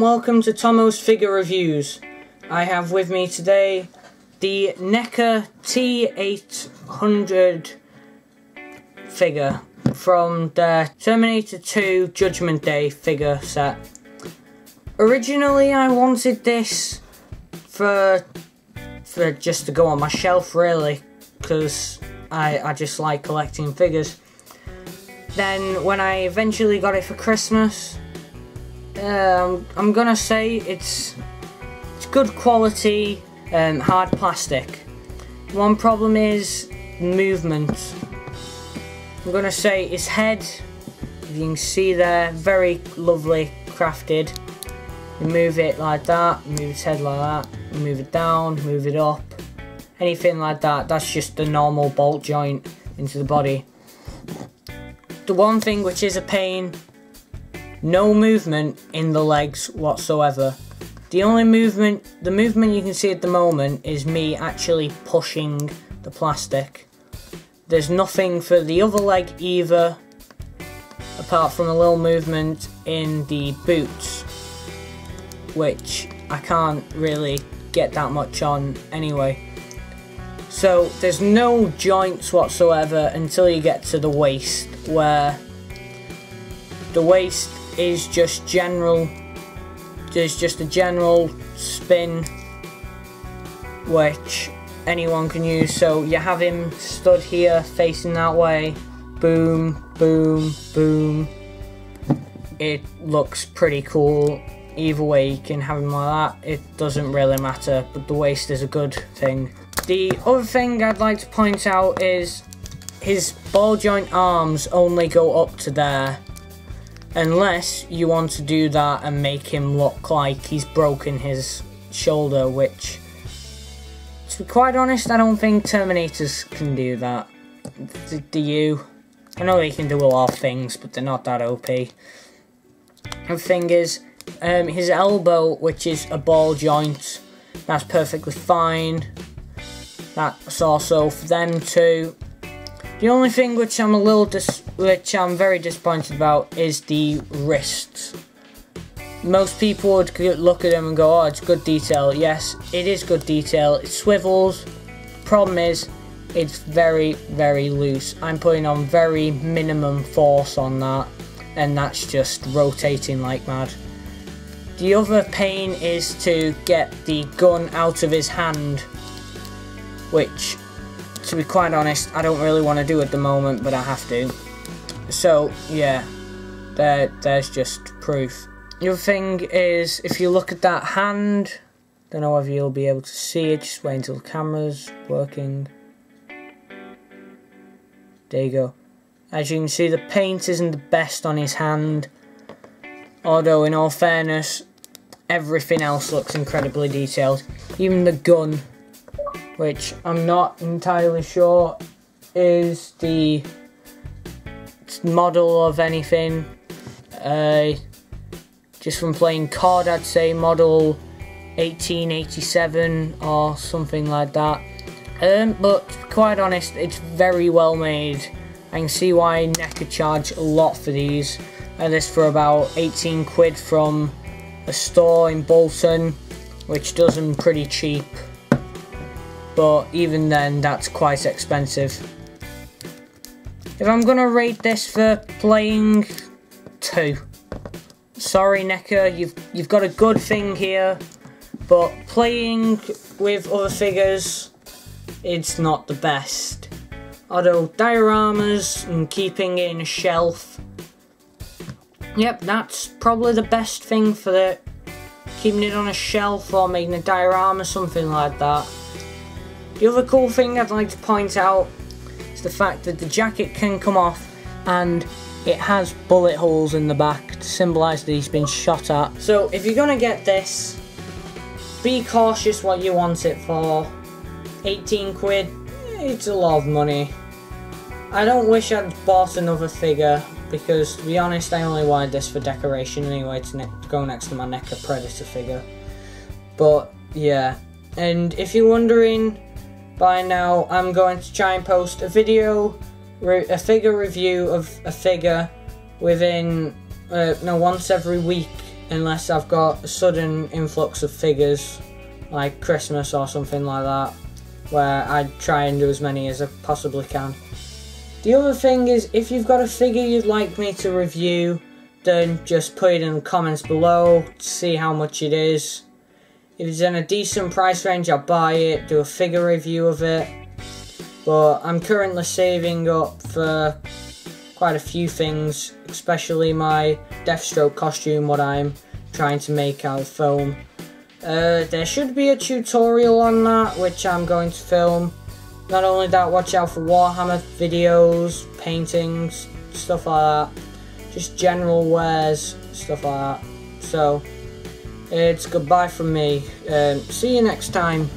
and welcome to Tomos Figure Reviews. I have with me today the NECA T800 figure from the Terminator 2 Judgment Day figure set. Originally I wanted this for just to go on my shelf, really, because I just like collecting figures. Then when I eventually got it for Christmas, I'm gonna say it's good quality hard plastic. One problem is movement. I'm gonna say its head, if you can see there, very lovely crafted. You move it like that, move its head like that, move it down, move it up, anything like that. That's just the normal bolt joint into the body. The one thing which is a pain, no movement in the legs whatsoever. The only movement you can see at the moment is me actually pushing the plastic. There's nothing for the other leg either, apart from a little movement in the boots, which I can't really get that much on anyway. So there's no joints whatsoever until you get to the waist, where the waist is just general. There's just a general spin which anyone can use. So you have him stood here facing that way, boom, boom, boom. It looks pretty cool. Either way you can have him like that, it doesn't really matter, but the waist is a good thing. The other thing I'd like to point out is his ball joint arms only go up to there, unless you want to do that and make him look like he's broken his shoulder, which, to be quite honest, I don't think Terminators can do that. Do you? I know they can do a lot of things, but they're not that OP. The thing is, his elbow, which is a ball joint, that's perfectly fine. That's also for them too. The only thing which I'm very disappointed about is the wrists. Most people would look at them and go, "Oh, it's good detail." Yes, it is good detail. It swivels. Problem is, it's very, very loose. I'm putting on very minimum force on that, and that's just rotating like mad. The other pain is to get the gun out of his hand, which, to be quite honest, I don't really want to do at the moment, but I have to. So yeah, there's just proof. The other thing is, if you look at that hand, don't know whether you'll be able to see it, just wait until the camera's working. There you go. As you can see, the paint isn't the best on his hand, although in all fairness, everything else looks incredibly detailed. Even the gun, which I'm not entirely sure is the model of anything. Just from playing COD, I'd say model 1887 or something like that. But to be quite honest, it's very well made. I can see why NECA charge a lot for these. This for about 18 quid from a store in Bolton, which does them pretty cheap. But even then, that's quite expensive. If I'm gonna rate this for playing, 2. Sorry NECA, you've got a good thing here, but playing with other figures, it's not the best. Although dioramas and keeping it in a shelf, yep, that's probably the best thing for it. Keeping it on a shelf or making a diorama, something like that. The other cool thing I'd like to point out is the fact that the jacket can come off and it has bullet holes in the back to symbolise that he's been shot at. So if you're gonna get this, be cautious what you want it for. 18 quid, it's a lot of money. I don't wish I'd bought another figure, because to be honest, I only wanted this for decoration anyway, to go next to my NECA Predator figure. But yeah, and if you're wondering, by now I'm going to try and post a video, a figure review of a figure within once every week unless I've got a sudden influx of figures, like Christmas or something like that, where I try and do as many as I possibly can. The other thing is, if you've got a figure you'd like me to review, then just put it in the comments below to see how much it is. If it's in a decent price range, I'll buy it, do a figure review of it. But I'm currently saving up for quite a few things, especially my Deathstroke costume, what I'm trying to make out of foam. There should be a tutorial on that, which I'm going to film. Not only that, watch out for Warhammer videos, paintings, stuff like that. Just general wares, stuff like that. So, it's goodbye from me. See you next time.